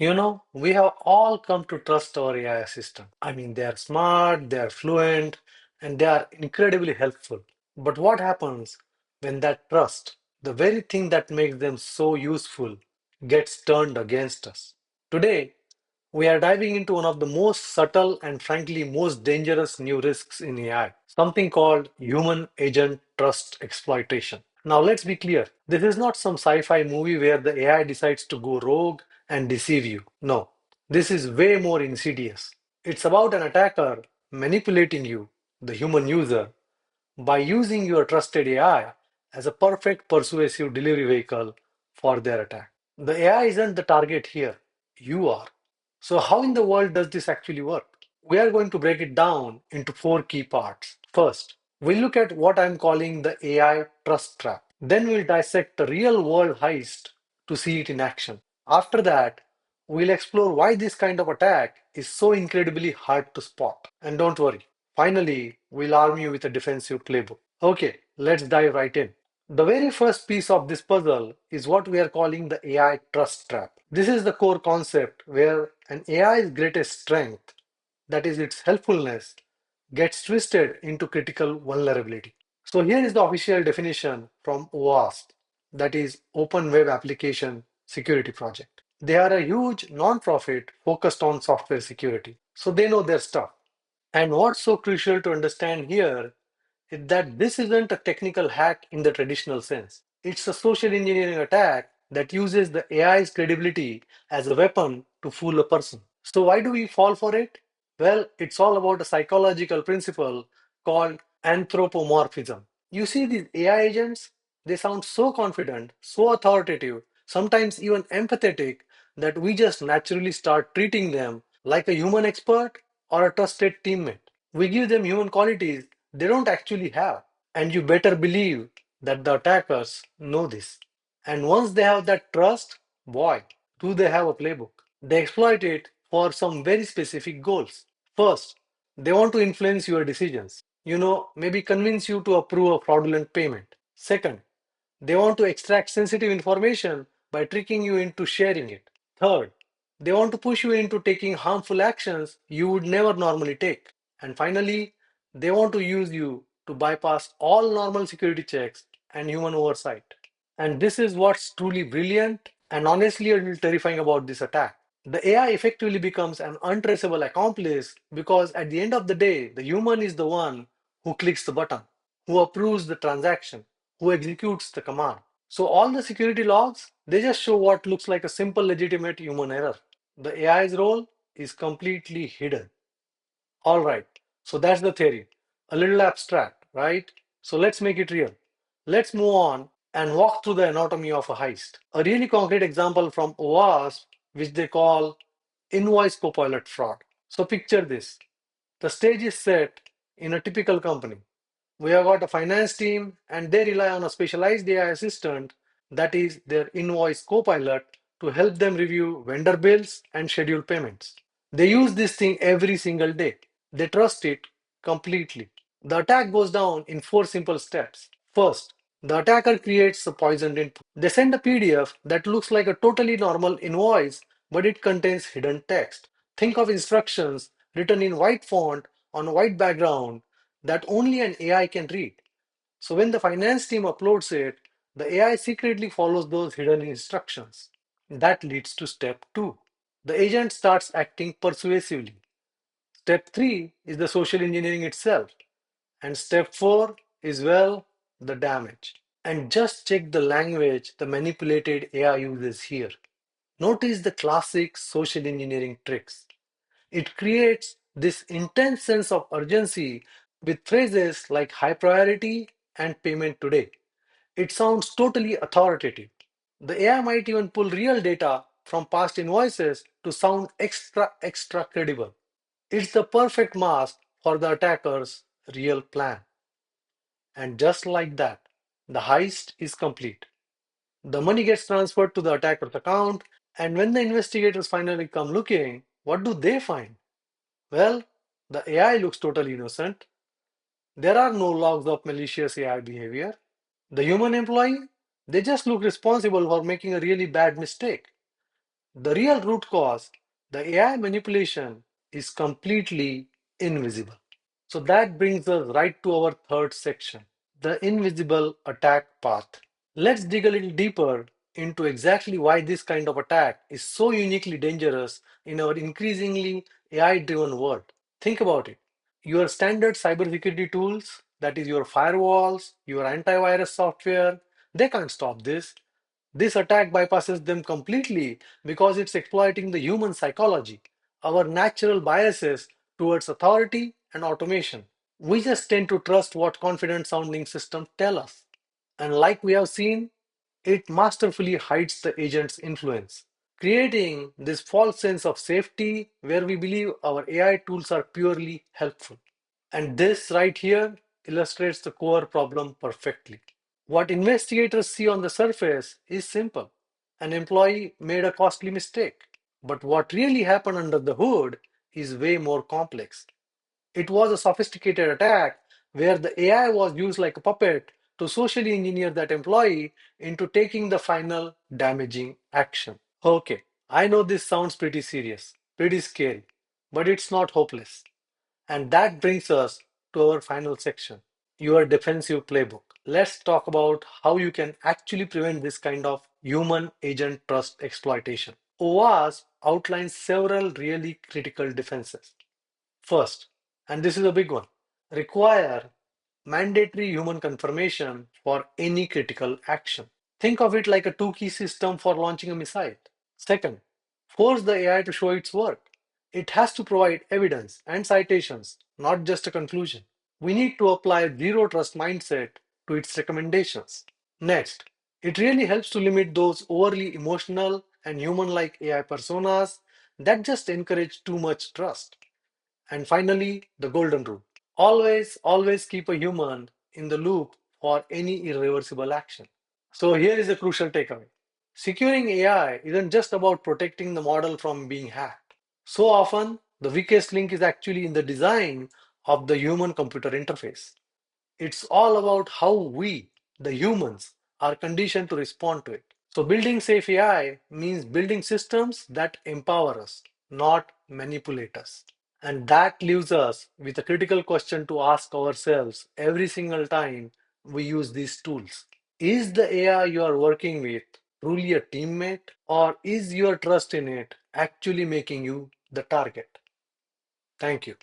We have all come to trust our AI assistant. I mean, they are smart, they are fluent, and they are incredibly helpful. But what happens when that trust, the very thing that makes them so useful, gets turned against us? Today, we are diving into one of the most subtle and frankly most dangerous new risks in AI, something called human agent trust exploitation. Now, let's be clear, this is not some sci fi movie where the AI decides to go rogue and deceive you. No, this is way more insidious. It's about an attacker manipulating you, the human user, by using your trusted AI as a perfect persuasive delivery vehicle for their attack. The AI isn't the target here, you are. So, how in the world does this actually work? We are going to break it down into four key parts. First, we'll look at what I'm calling the AI trust trap. Then we'll dissect the real world heist to see it in action. After that, we'll explore why this kind of attack is so incredibly hard to spot. And don't worry, finally, we'll arm you with a defensive playbook. Okay, let's dive right in. The very first piece of this puzzle is what we are calling the AI trust trap. This is the core concept where an AI's greatest strength, that is its helpfulness, gets twisted into critical vulnerability. So here is the official definition from OWASP, that is Open Web Application Security Project. They are a huge non-profit focused on software security, so they know their stuff. And what's so crucial to understand here is that this isn't a technical hack in the traditional sense. It's a social engineering attack that uses the AI's credibility as a weapon to fool a person. So, why do we fall for it? Well, it's all about a psychological principle called anthropomorphism. You see, these AI agents, they sound so confident, so authoritative, sometimes even empathetic, that we just naturally start treating them like a human expert or a trusted teammate. We give them human qualities they don't actually have. And you better believe that the attackers know this. And once they have that trust, boy, do they have a playbook. They exploit it for some very specific goals. First, they want to influence your decisions. Maybe convince you to approve a fraudulent payment. Second, they want to extract sensitive information by tricking you into sharing it. Third, they want to push you into taking harmful actions you would never normally take. And finally, they want to use you to bypass all normal security checks and human oversight. And this is what's truly brilliant and honestly a little terrifying about this attack. The AI effectively becomes an untraceable accomplice because at the end of the day, the human is the one who clicks the button, who approves the transaction, who executes the command. So all the security logs, they just show what looks like a simple legitimate human error. The AI's role is completely hidden. All right, so that's the theory. A little abstract, right? So let's make it real. Let's move on and walk through the anatomy of a heist. A really concrete example from OWASP, which they call invoice copilot fraud. So picture this. The stage is set in a typical company. We have got a finance team and they rely on a specialized AI assistant, that is their invoice copilot, to help them review vendor bills and schedule payments. They use this thing every single day. They trust it completely. The attack goes down in four simple steps. First, the attacker creates a poisoned input. They send a PDF that looks like a totally normal invoice, but it contains hidden text. Think of instructions written in white font on a white background that only an AI can read. So when the finance team uploads it, the AI secretly follows those hidden instructions. That leads to step 2. The agent starts acting persuasively. Step 3 is the social engineering itself. And step 4 is, well, the damage. And just check the language the manipulated AI uses here. Notice the classic social engineering tricks. It creates this intense sense of urgency with phrases like high priority and payment today. It sounds totally authoritative. The AI might even pull real data from past invoices to sound extra credible. It's the perfect mask for the attacker's real plan. And just like that, the heist is complete. The money gets transferred to the attacker's account, and when the investigators finally come looking, what do they find? Well, the AI looks totally innocent. There are no logs of malicious AI behavior. The human employee, they just look responsible for making a really bad mistake. The real root cause, the AI manipulation, is completely invisible. So that brings us right to our third section, the invisible attack path. Let's dig a little deeper into exactly why this kind of attack is so uniquely dangerous in our increasingly AI driven world. Think about it. Your standard cybersecurity tools, that is your firewalls, your antivirus software, they can't stop this. This attack bypasses them completely because it's exploiting the human psychology, our natural biases towards authority and automation. We just tend to trust what confident sounding systems tell us. And like we have seen, it masterfully hides the agent's influence, creating this false sense of safety where we believe our AI tools are purely helpful. And this right here illustrates the core problem perfectly. What investigators see on the surface is simple. An employee made a costly mistake. But what really happened under the hood is way more complex. It was a sophisticated attack where the AI was used like a puppet to socially engineer that employee into taking the final damaging action. Okay, I know this sounds pretty serious, pretty scary, but it's not hopeless. And that brings us to our final section, your defensive playbook. Let's talk about how you can actually prevent this kind of human agent trust exploitation. OWASP outlines several really critical defenses. First, and this is a big one, require mandatory human confirmation for any critical action. Think of it like a two-key system for launching a missile. Second, force the AI to show its work. It has to provide evidence and citations, not just a conclusion. We need to apply zero trust mindset to its recommendations. Next, it really helps to limit those overly emotional and human like AI personas that just encourage too much trust. And finally, the golden rule. Always keep a human in the loop for any irreversible action. So here is a crucial takeaway. Securing AI isn't just about protecting the model from being hacked. So often, the weakest link is actually in the design of the human computer interface. It's all about how we, the humans, are conditioned to respond to it. So building safe AI means building systems that empower us, not manipulate us. And that leaves us with a critical question to ask ourselves every single time we use these tools. Is the AI you are working with truly a teammate, or is your trust in it actually making you the target? Thank you.